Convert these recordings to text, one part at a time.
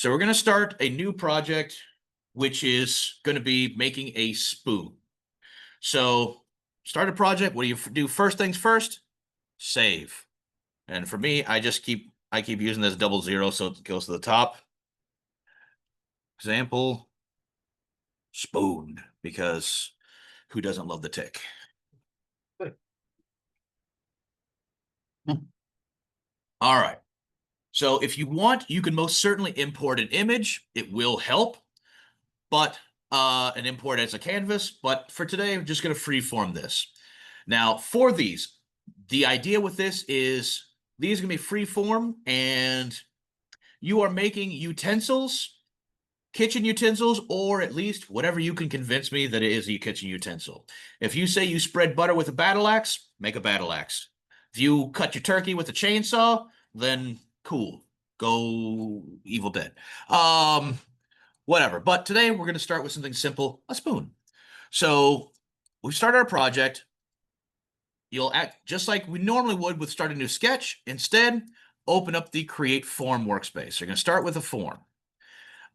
So we're going to start a new project, which is going to be making a spoon. So start a project. What do you do? First things first, save. And for me, I keep using this 00 so it goes to the top. Example, spoon, because who doesn't love the tick? All right. So if you want, you can most certainly import an image. It will help, but an import as a canvas. But for today, I'm just going to freeform this. Now, for these, the idea with this is these are going to be freeform, and you are making utensils, kitchen utensils, or at least whatever you can convince me that it is a kitchen utensil. If you say you spread butter with a battle axe, make a battle axe. If you cut your turkey with a chainsaw, then cool. Go Evil Dead. Whatever. But today we're going to start with something simple, a spoon. So we start our project. You'll act just like we normally would with start a new sketch. Instead, open up the Create Form workspace. You're going to start with a form.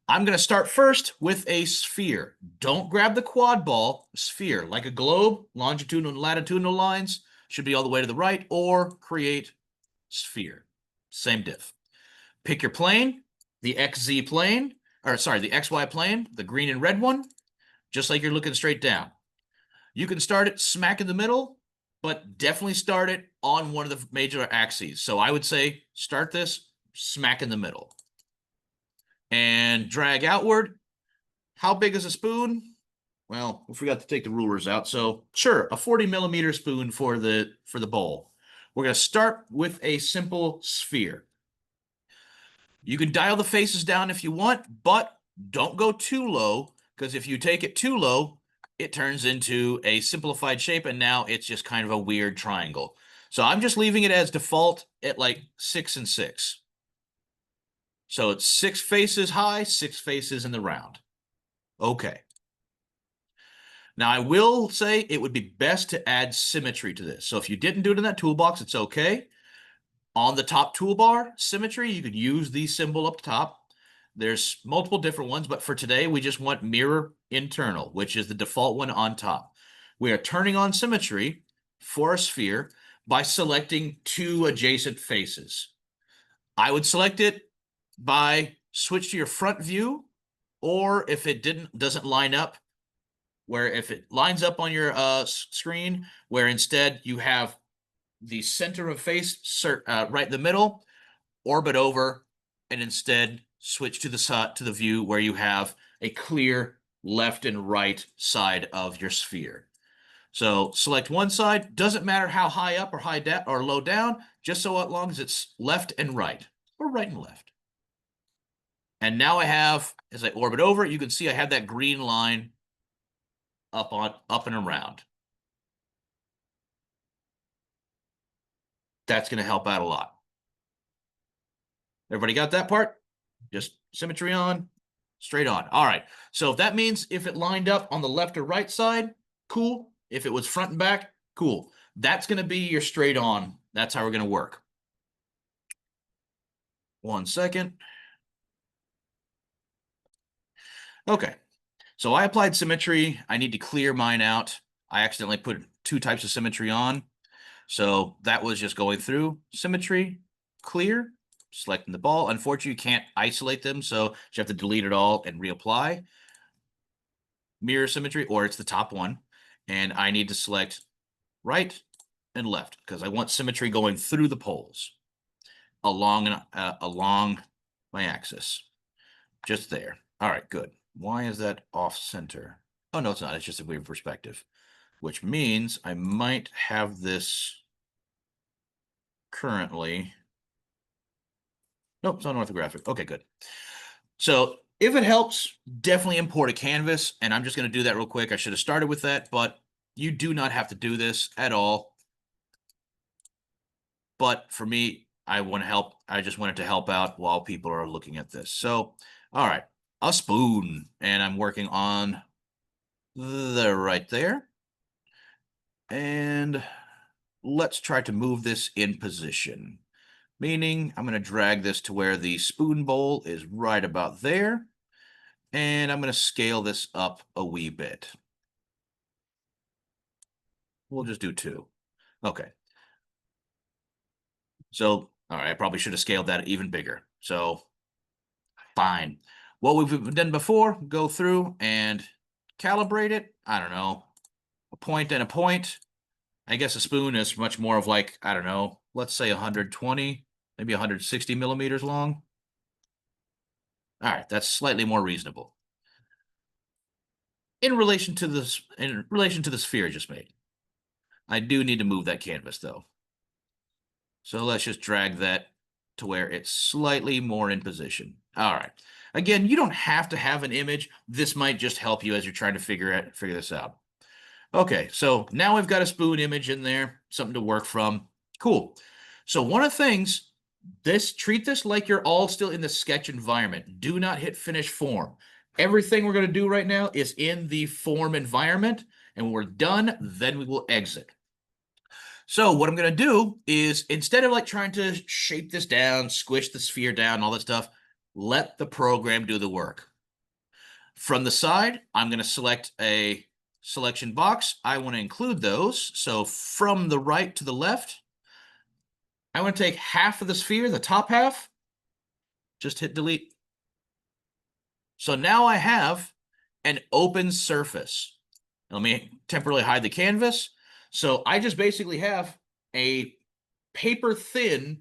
I'm going to start first with a sphere. Don't grab the quad ball, sphere, like a globe, longitudinal and latitudinal lines should be all the way to the right, or create sphere. Same diff. Pick your plane, the XZ plane, or sorry, the XY plane, the green and red one, just like you're looking straight down. You can start it smack in the middle, but definitely start it on one of the major axes. So I would say start this smack in the middle. And drag outward. How big is a spoon? Well, we forgot to take the rulers out. So sure, a 40mm spoon for the bowl. We're going to start with a simple sphere. You can dial the faces down if you want, but don't go too low, because if you take it too low, it turns into a simplified shape, and now it's just kind of a weird triangle. So I'm just leaving it as default at like 6 and 6. So it's 6 faces high, 6 faces in the round. Okay. Now I will say it would be best to add symmetry to this. So if you didn't do it in that toolbox, it's okay. On the top toolbar, symmetry, you could use the symbol up top. There's multiple different ones, but for today, we just want mirror internal, which is the default one on top. We are turning on symmetry for a sphere by selecting 2 adjacent faces. I would select it by switch to your front view, or if it doesn't line up, where if it lines up on your screen, where instead you have the center of face right in the middle, orbit over, and instead switch to the view where you have a clear left and right side of your sphere. So select one side. Doesn't matter how high up or high down or low down, just so long as it's left and right, or right and left. And now I have, as I orbit over, you can see I have that green line up and around. That's going to help out a lot. Everybody got that part? Just symmetry on, straight on. All right. So if that means if it lined up on the left or right side, cool. If it was front and back, cool. That's going to be your straight on. That's how we're going to work. 1 second. Okay. So I applied symmetry. I need to clear mine out. I accidentally put 2 types of symmetry on. So that was just going through symmetry, clear, selecting the ball. Unfortunately, you can't isolate them, so you have to delete it all and reapply. Mirror symmetry, or it's the top one. And I need to select right and left because I want symmetry going through the poles along my axis. Just there. All right, good. Why is that off center? Oh, no, it's not. It's just a weird perspective, which means I might have this currently. Nope, it's not orthographic. Okay, good. So if it helps, definitely import a canvas, and I'm just going to do that real quick. I should have started with that, but you do not have to do this at all. But for me, I want to help. I just wanted to help out while people are looking at this. So, all right, a spoon, and I'm working on the right there. And let's try to move this in position. meaning I'm going to drag this to where the spoon bowl is right about there. And I'm going to scale this up a wee bit. We'll just do 2. Okay. So, all right, I probably should have scaled that even bigger. So, fine. What we've done before, go through and calibrate it. I don't know, a point and a point. I guess a spoon is much more of like, I don't know, let's say 120, maybe 160 millimeters long. All right, that's slightly more reasonable. In relation to the sphere I just made. I do need to move that canvas though. So let's just drag that to where it's slightly more in position. All right. Again, you don't have to have an image. This might just help you as you're trying to figure this out. Okay, so now we've got a spoon image in there, something to work from. Cool. So one of the things, treat this like you're all still in the sketch environment. Do not hit finish form. Everything we're going to do right now is in the form environment, and when we're done, then we will exit. So what I'm going to do is, instead of like trying to shape this down, squish the sphere down, all that stuff, let the program do the work. From the side, I'm going to select a selection box. I want to include those. So from the right to the left, I want to take half of the sphere, the top half, just hit delete. So now I have an open surface. Let me temporarily hide the canvas. So I just basically have a paper thin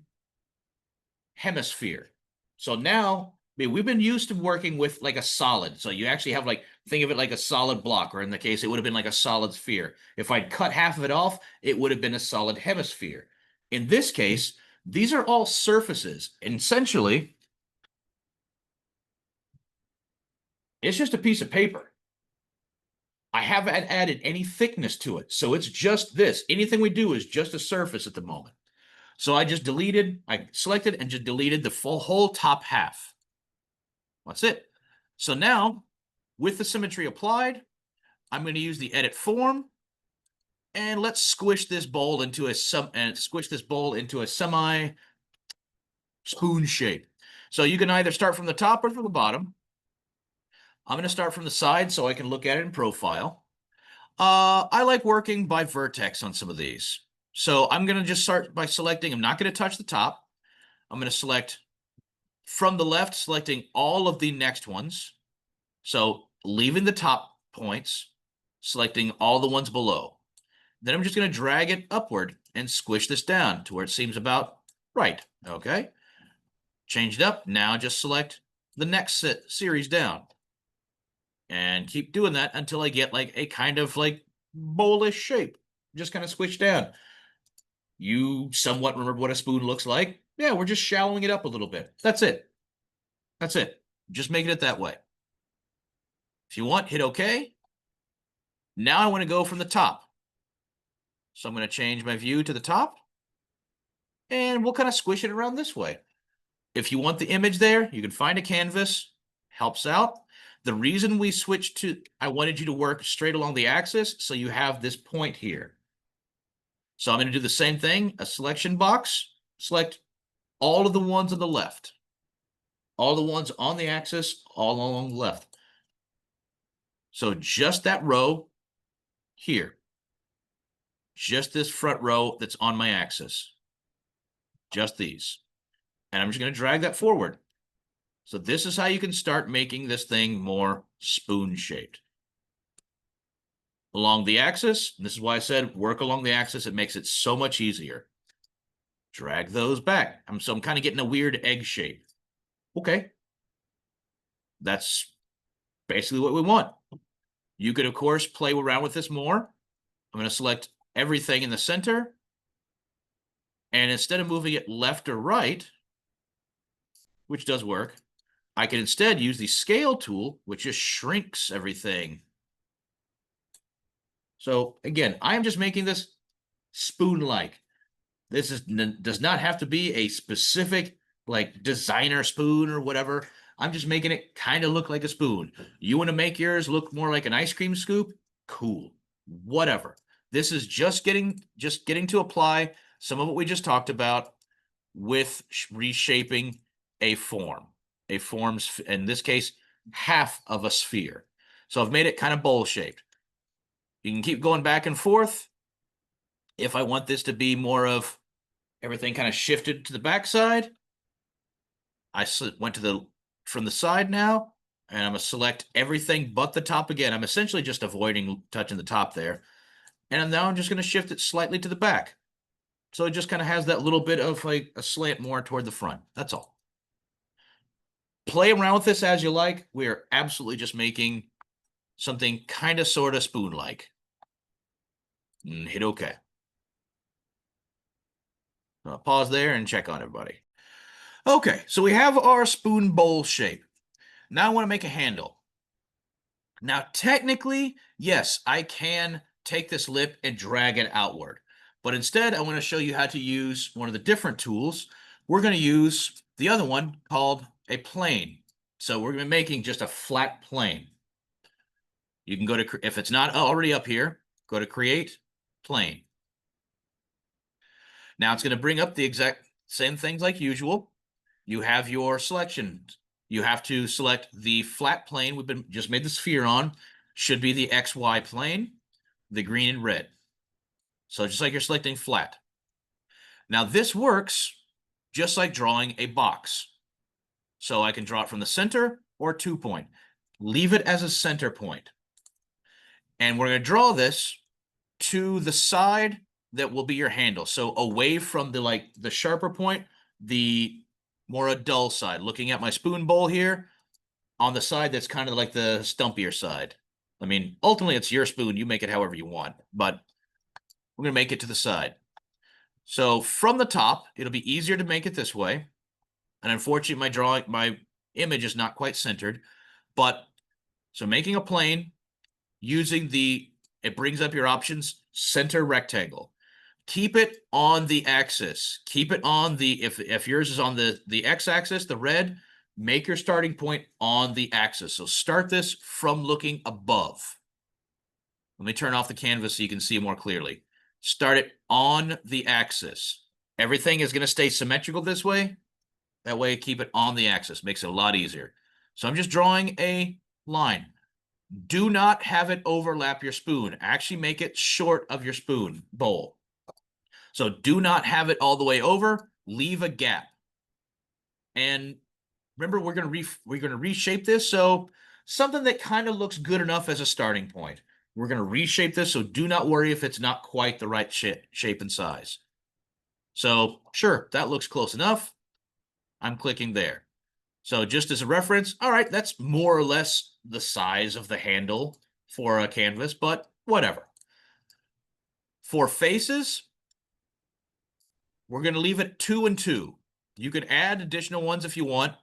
hemisphere. So now, I mean, we've been used to working with like a solid. So you actually have like, think of it like a solid block, or in the case, it would have been like a solid sphere. If I'd cut half of it off, it would have been a solid hemisphere. In this case, these are all surfaces. And essentially, it's just a piece of paper. I haven't added any thickness to it. So it's just this. Anything we do is just a surface at the moment. So I selected and just deleted the whole top half. That's it. So now, with the symmetry applied, I'm going to use the edit form, and let's squish this bowl into a semi spoon shape. So you can either start from the top or from the bottom. I'm going to start from the side so I can look at it in profile. I like working by vertex on some of these. So I'm going to just start by selecting, I'm not going to touch the top. I'm going to select from the left, selecting all of the next ones. So leaving the top points, selecting all the ones below. Then I'm just going to drag it upward and squish this down to where it seems about right. Okay. Change it up. Now just select the next series down. And keep doing that until I get like a kind of like bowlish shape. Just kind of squish down. You somewhat remember what a spoon looks like. Yeah, we're just shallowing it up a little bit. That's it. That's it. Just making it that way. If you want, hit OK. Now I want to go from the top. So I'm going to change my view to the top. And we'll kind of squish it around this way. If you want the image there, you can find a canvas. Helps out. The reason we switched to, I wanted you to work straight along the axis, so you have this point here. So I'm going to do the same thing, a selection box, select all of the ones on the left, all the ones on the axis, all along the left. So just that row here, just this front row that's on my axis, just these. And I'm just going to drag that forward. So this is how you can start making this thing more spoon-shaped. Along the axis, this is why I said work along the axis. It makes it so much easier. Drag those back. I'm kind of getting a weird egg shape. Okay. That's basically what we want. You could, of course, play around with this more. I'm going to select everything in the center. And instead of moving it left or right, which does work, I can instead use the scale tool, which just shrinks everything. So again, I'm just making this spoon-like. This does not have to be a specific like designer spoon or whatever. I'm just making it kind of look like a spoon. You want to make yours look more like an ice cream scoop? Cool. Whatever. This is just getting to apply some of what we just talked about with reshaping a form. A form's, in this case, half of a sphere. So I've made it kind of bowl-shaped. You can keep going back and forth. If I want this to be more of everything kind of shifted to the backside, I went to from the side now, and I'm going to select everything but the top again. I'm essentially just avoiding touching the top there. And now I'm just going to shift it slightly to the back. So it just kind of has that little bit of like a slant more toward the front. That's all. Play around with this as you like. We are absolutely just making something kind of sort of spoon-like. Hit OK. Pause there and check on everybody. Okay, so we have our spoon bowl shape. Now I want to make a handle. Now, technically, yes, I can take this lip and drag it outward. But instead, I want to show you how to use one of the different tools. We're going to use the other one called a plane. So we're going to be making just a flat plane. You can go to, if it's not already up here, go to Create, Plane. Now it's going to bring up the exact same things like usual. You have your selection. You have to select the flat plane we've just made the sphere on. Should be the XY plane, the green and red. So just like you're selecting flat. Now this works just like drawing a box. So I can draw it from the center or 2-point. Leave it as a center point. And we're going to draw this to the side that will be your handle. So away from the sharper point, the more a dull side. Looking at my spoon bowl here, on the side that's kind of like the stumpier side. I mean, ultimately it's your spoon. You make it however you want, but we're going to make it to the side. So from the top, it'll be easier to make it this way. And unfortunately, my image is not quite centered. But so making a plane using it brings up your options, center rectangle. Keep it on the axis. Keep it on if yours is on the x-axis, the red, make your starting point on the axis. So start this from looking above. Let me turn off the canvas so you can see more clearly. Start it on the axis. Everything is going to stay symmetrical this way. That way, keep it on the axis. Makes it a lot easier. So I'm just drawing a line. Do not have it overlap your spoon. Actually make it short of your spoon bowl. So do not have it all the way over. Leave a gap. And remember, we're going to reshape this. So something that kind of looks good enough as a starting point. We're going to reshape this. So do not worry if it's not quite the right shape and size. So sure, that looks close enough. I'm clicking there. So just as a reference, all right, that's more or less the size of the handle for a canvas, but whatever. For faces, we're going to leave it 2 and 2. You could add additional ones if you want.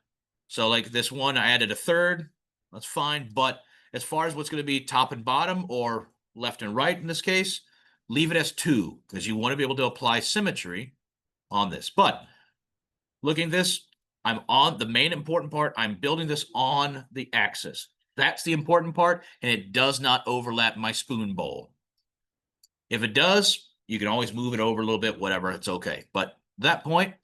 So like this one, I added a third. That's fine. But as far as what's going to be top and bottom or left and right in this case, leave it as 2 because you want to be able to apply symmetry on this. But looking at this, I'm on the main important part. I'm building this on the axis. That's the important part, and it does not overlap my spoon bowl. If it does, you can always move it over a little bit, whatever, it's okay. But that point,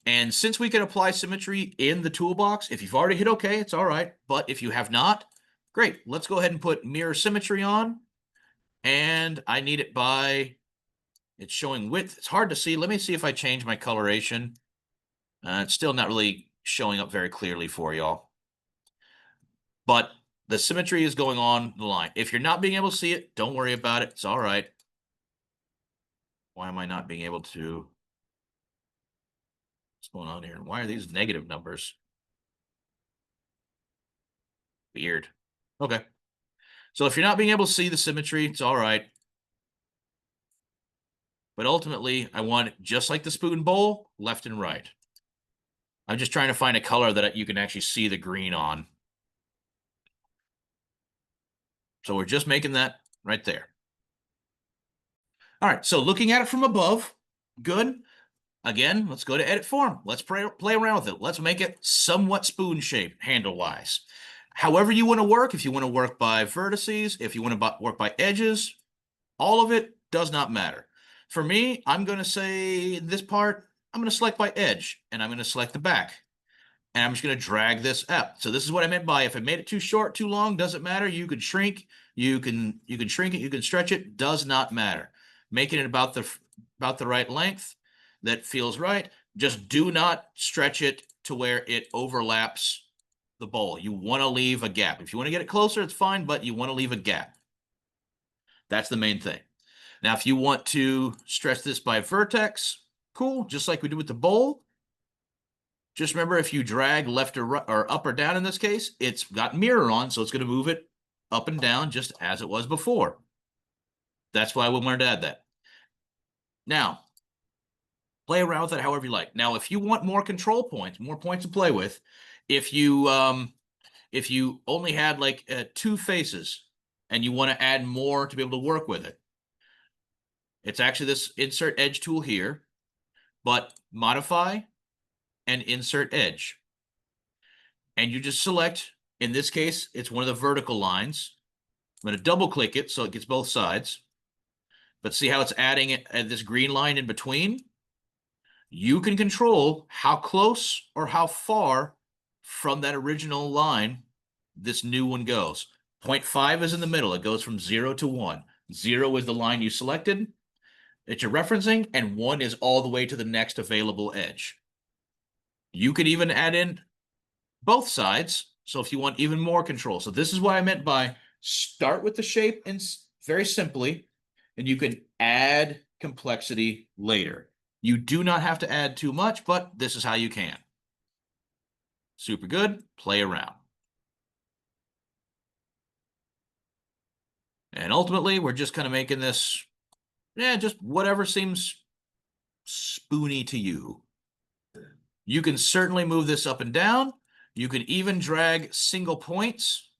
and since we can apply symmetry in the toolbox, if you've already hit okay, it's all right. But if you have not, great. Let's go ahead and put mirror symmetry on. And I need it by, it's showing width. It's hard to see. Let me see if I change my coloration. It's still not really showing up very clearly for y'all. But the symmetry is going on the line. If you're not being able to see it, don't worry about it. It's all right. Why am I not being able to? What's going on here? Why are these negative numbers? Weird. Okay. So if you're not being able to see the symmetry, it's all right. But ultimately, I want it just like the spoon bowl, left and right. I'm just trying to find a color that you can actually see the green on. So we're just making that right there. All right, so looking at it from above, good. Again, let's go to edit form. Let's play around with it. Let's make it somewhat spoon-shaped handle-wise. However you want to work, if you want to work by vertices, if you want to work by edges, all of it does not matter. For me, I'm going to say this part, I'm going to select by edge, and I'm going to select the back. And I'm just going to drag this up. So this is what I meant by if I made it too short, too long, doesn't matter. You can shrink, you can shrink it, you can stretch it, does not matter. Making it about the right length that feels right. Just do not stretch it to where it overlaps the bowl. You want to leave a gap. If you want to get it closer, it's fine, but you want to leave a gap. That's the main thing. Now, if you want to stretch this by vertex, cool, just like we did with the bowl. Just remember, if you drag left or right, or up or down in this case, it's got mirror on, so it's going to move it up and down just as it was before. That's why we wanted to add that. Now, play around with it however you like. Now, if you want more control points, more points to play with, if you only had like 2 faces and you want to add more to be able to work with it, it's actually this insert edge tool here, but modify and insert edge. And you just select, in this case, it's one of the vertical lines. I'm going to double click it so it gets both sides. But see how it's adding it at this green line in between? You can control how close or how far from that original line this new one goes. 0.5 is in the middle. It goes from 0 to 1. 0 is the line you selected that you're referencing, and 1 is all the way to the next available edge. You could even add in both sides, so if you want even more control. So this is what I meant by start with the shape and very simply, and you can add complexity later. You do not have to add too much, but this is how you can. Super good. Play around. And ultimately, we're just kind of making this, just whatever seems spoony to you. You can certainly move this up and down. You can even drag single points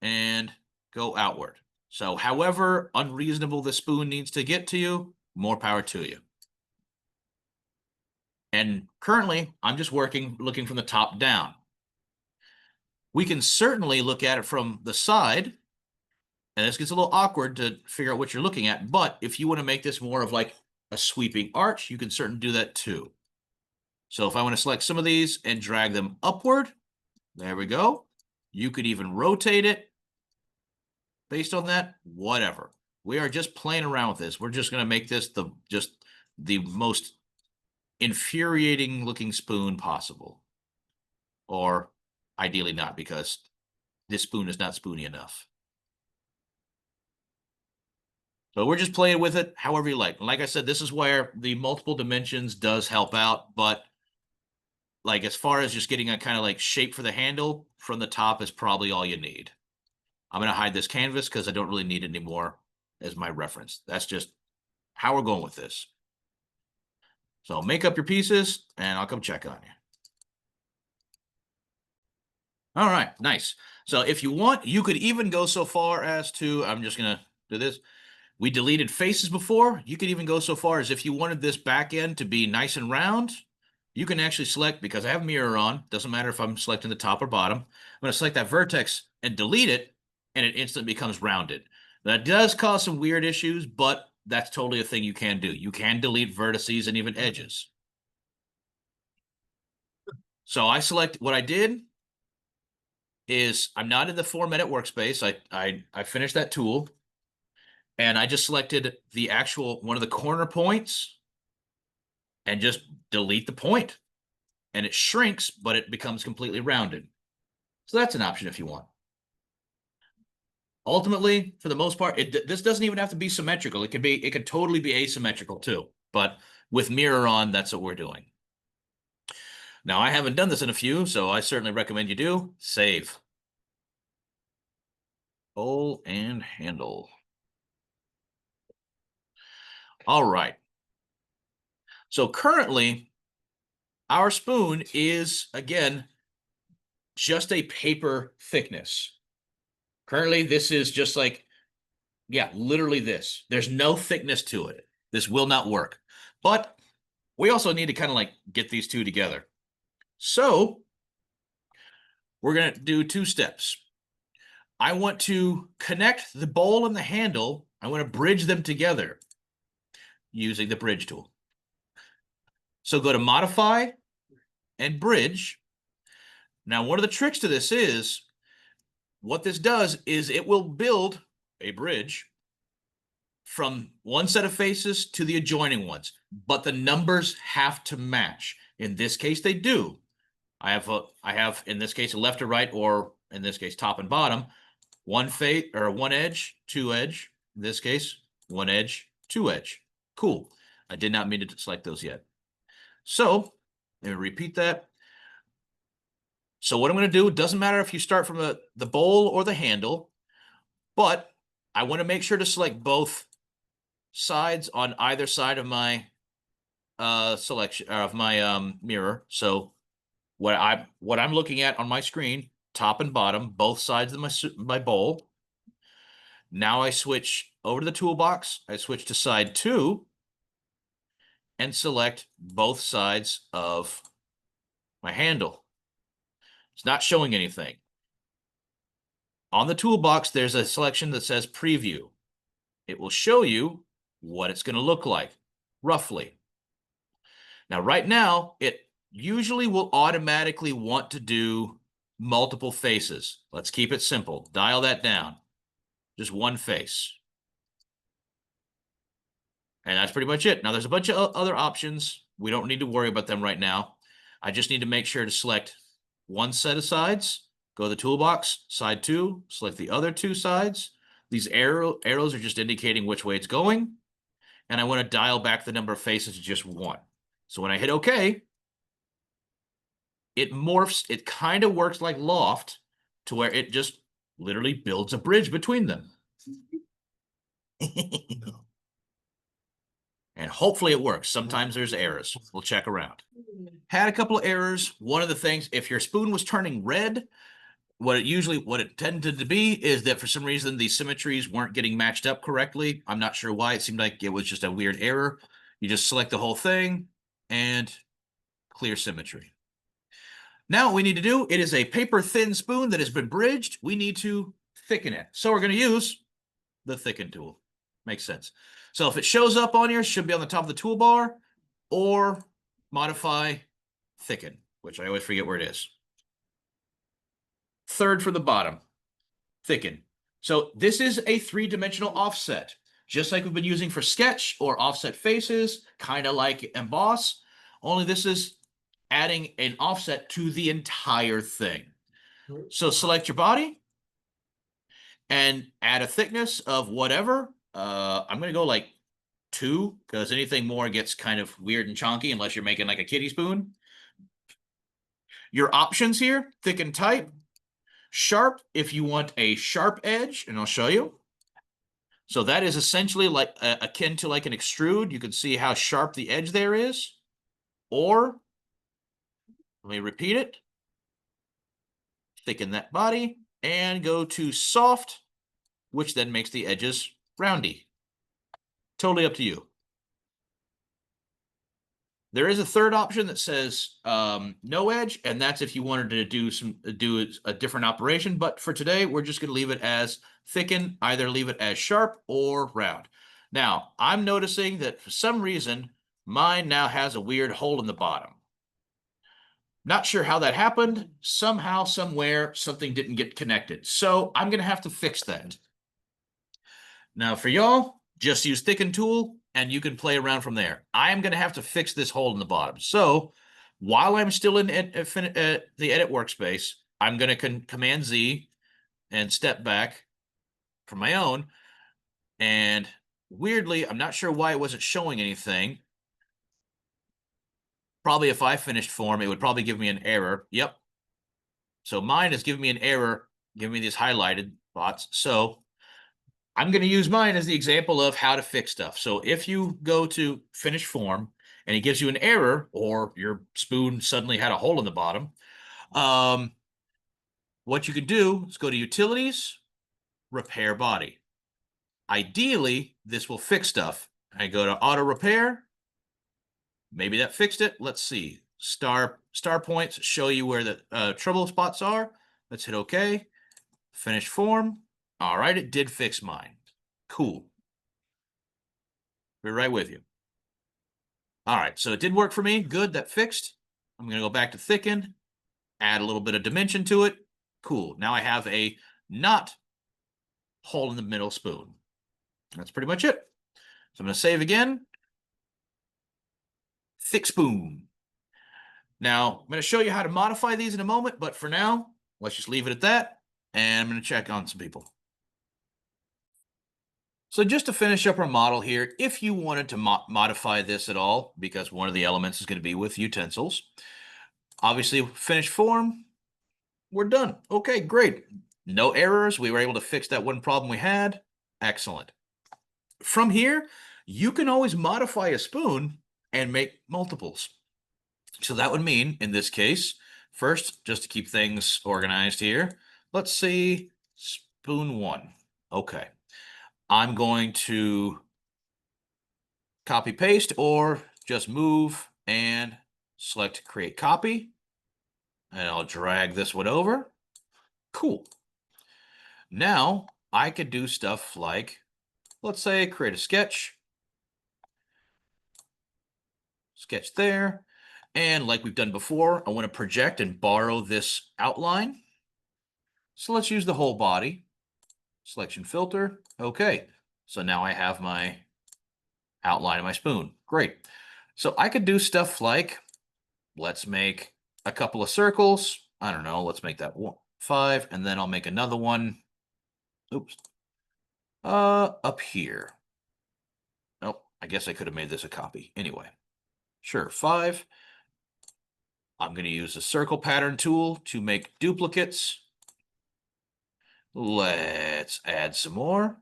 and go outward. So however unreasonable the spoon needs to get to you, more power to you. And currently, I'm just looking from the top down. We can certainly look at it from the side, and this gets a little awkward to figure out what you're looking at, but if you want to make this more of like a sweeping arch, you can certainly do that too. So if I want to select some of these and drag them upward, there we go. You could even rotate it based on that, whatever. We are just playing around with this. We're just going to make this the most infuriating looking spoon possible. Or ideally not, because this spoon is not spoony enough. So we're just playing with it however you like. Like I said, this is where the multiple dimensions does help out, but like as far as just getting a kind of like shape for the handle from the top is probably all you need. I'm going to hide this canvas because I don't really need it anymore as my reference. That's just how we're going with this. So make up your pieces and I'll come check on you. All right, nice. So if you want, you could even go so far as to, I'm just going to do this. We deleted faces before. You could even go so far as if you wanted this back end to be nice and round, you can actually select, because I have mirror on, doesn't matter if I'm selecting the top or bottom. I'm going to select that vertex and delete it, and it instantly becomes rounded. That does cause some weird issues, but that's totally a thing you can do. You can delete vertices and even edges. So I select, what I did is I'm not in the Form Edit workspace. I finished that tool, and I just selected the actual one of the corner points and just delete the point. And it shrinks, but it becomes completely rounded. So that's an option if you want. Ultimately, for the most part, this doesn't even have to be symmetrical. It could totally be asymmetrical too. But with mirror on, that's what we're doing. Now, I haven't done this in a few, so I certainly recommend you do. Save. Bowl and handle. All right. So currently, our spoon is, again, just a paper thickness. Currently, this is just like, yeah, literally this. There's no thickness to it. This will not work. But we also need to kind of like get these two together. So we're going to do 2 steps. I want to connect the bowl and the handle. I want to bridge them together using the bridge tool. So go to modify and bridge. Now, one of the tricks to this is what this does is it will build a bridge from one set of faces to the adjoining ones, but the numbers have to match. In this case, they do. I have in this case a left or right, or in this case top and bottom, one face or one edge, two edge. In this case, one edge, two edge. Cool. I did not mean to select those yet. So let me repeat that. So what I'm going to do, it doesn't matter if you start from the bowl or the handle, but I want to make sure to select both sides on either side of my selection of my mirror. So what I'm looking at on my screen, top and bottom, both sides of my bowl. Now I switch over to the toolbox. I switch to side 2 and select both sides of my handle. It's not showing anything. On the toolbox, there's a selection that says preview. It will show you what it's going to look like, roughly. Now, right now, it usually will automatically want to do multiple faces. Let's keep it simple. Dial that down. Just one face. And that's pretty much it. Now, there's a bunch of other options. We don't need to worry about them right now. I just need to make sure to select one set of sides, go to the toolbox, side 2, select the other 2 sides. These arrows are just indicating which way it's going. And I want to dial back the number of faces to just 1. So when I hit OK, it morphs. It kind of works like Loft to where it just literally builds a bridge between them. And hopefully it works. Sometimes there's errors. We'll check around. Had a couple of errors. One of the things, if your spoon was turning red, what it tended to be is that for some reason the symmetries weren't getting matched up correctly. I'm not sure why. It seemed like it was just a weird error. You just select the whole thing and clear symmetry. Now what we need to do, it is a paper thin spoon that has been bridged. We need to thicken it. So we're going to use the thicken tool. Makes sense. So if it shows up on here, it should be on the top of the toolbar, or modify thicken, which I always forget where it is. Third from the bottom, thicken. So this is a 3-dimensional offset, just like we've been using for sketch or offset faces, kind of like emboss, only this is adding an offset to the entire thing. So select your body and add a thickness of whatever. I'm going to go like 2, because anything more gets kind of weird and chonky unless you're making like a kiddie spoon. Your options here, thicken type, sharp if you want a sharp edge, and I'll show you. So that is essentially like akin to like an extrude. You can see how sharp the edge there is. Or, let me repeat it, thicken that body and go to soft, which then makes the edges roundy. Totally up to you. There is a third option that says no edge, and that's if you wanted to do a different operation. But for today, we're just going to leave it as thicken, either leave it as sharp or round. Now, I'm noticing that for some reason, mine now has a weird hole in the bottom. Not sure how that happened. Somehow, somewhere, something didn't get connected. So I'm going to have to fix that. Now, for y'all, just use thicken tool and you can play around from there. I am going to have to fix this hole in the bottom. So while I'm still in the edit workspace, I'm going to Command Z and step back from my own. And weirdly, I'm not sure why it wasn't showing anything. Probably if I finished form, it would probably give me an error. Yep. So mine is giving me an error, giving me these highlighted spots. So I'm going to use mine as the example of how to fix stuff. So if you go to finish form and it gives you an error, or your spoon suddenly had a hole in the bottom, what you could do is go to utilities, repair body. Ideally, this will fix stuff. I go to auto repair. Maybe that fixed it. Let's see. Star points show you where the trouble spots are. Let's hit OK. Finish form. All right, it did fix mine. Cool. Be right with you. All right, so it did work for me. Good, that fixed. I'm going to go back to thicken, add a little bit of dimension to it. Cool. Now I have a not hole in the middle spoon. That's pretty much it. So I'm going to save again. Thick spoon. Now, I'm going to show you how to modify these in a moment, but for now, let's just leave it at that. And I'm going to check on some people. So just to finish up our model here, if you wanted to modify this at all, because one of the elements is going to be with utensils, obviously finished form, we're done. Okay, great. No errors. We were able to fix that one problem we had. Excellent. From here, you can always modify a spoon and make multiples. So that would mean, in this case, first, just to keep things organized here, let's see, spoon 1. Okay. I'm going to copy paste or just move and select create copy. And I'll drag this one over. Cool. Now I could do stuff like, let's say, create a sketch. Sketch there. And like we've done before, I want to project and borrow this outline. So let's use the whole body. Selection filter. Okay. So now I have my outline of my spoon. Great. So I could do stuff like, let's make a couple of circles. I don't know. Let's make that 5, and then I'll make another one. Oops. Up here. Oh, I guess I could have made this a copy. Anyway, sure. 5. I'm going to use the circle pattern tool to make duplicates. Let's add some more.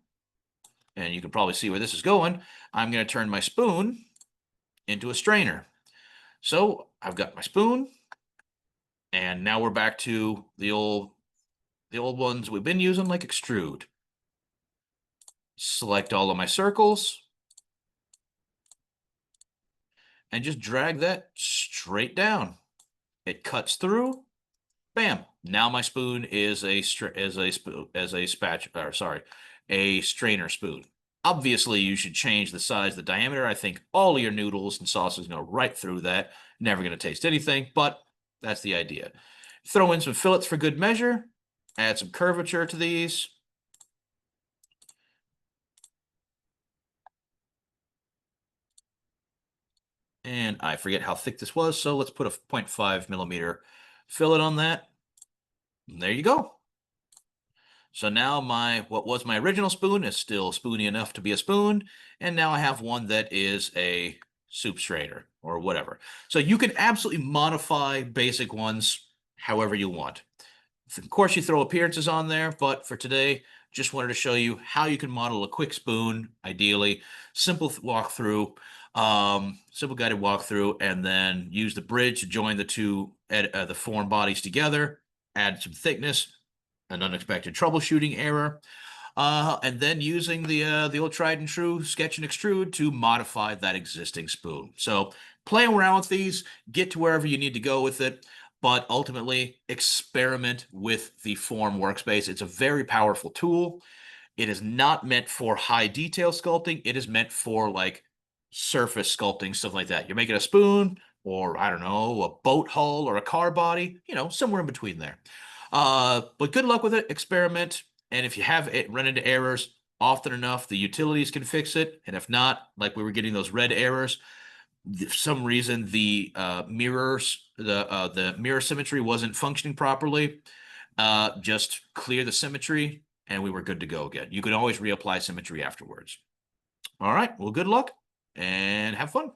And you can probably see where this is going. I'm going to turn my spoon into a strainer. So I've got my spoon, and now we're back to the old ones we've been using, like extrude. Select all of my circles and just drag that straight down. It cuts through. Bam! Now my spoon is a strainer spoon. Obviously, you should change the size, the diameter. I think all of your noodles and sauces go right through that. Never going to taste anything, but that's the idea. Throw in some fillets for good measure. Add some curvature to these. And I forget how thick this was, so let's put a 0.5 millimeter fillet on that. And there you go. So now what was my original spoon is still spoony enough to be a spoon, and now I have one that is a soup strainer or whatever. So you can absolutely modify basic ones however you want. Of course, you throw appearances on there, but for today, just wanted to show you how you can model a quick spoon, ideally. Simple walkthrough, simple guided walkthrough, and then use the bridge to join the two the form bodies together, add some thickness, an unexpected troubleshooting error, and then using the old tried and true sketch and extrude to modify that existing spoon. So play around with these, get to wherever you need to go with it, but ultimately experiment with the form workspace. It's a very powerful tool. It is not meant for high detail sculpting. It is meant for like surface sculpting, stuff like that. You're making a spoon, or I don't know, a boat hull or a car body, somewhere in between there. But good luck with it. Experiment. And if you have run into errors often enough, the utilities can fix it. And if not, like we were getting those red errors, for some reason the mirrors, the mirror symmetry wasn't functioning properly. Just clear the symmetry, and we were good to go again. You can always reapply symmetry afterwards. All right. Well, good luck and have fun.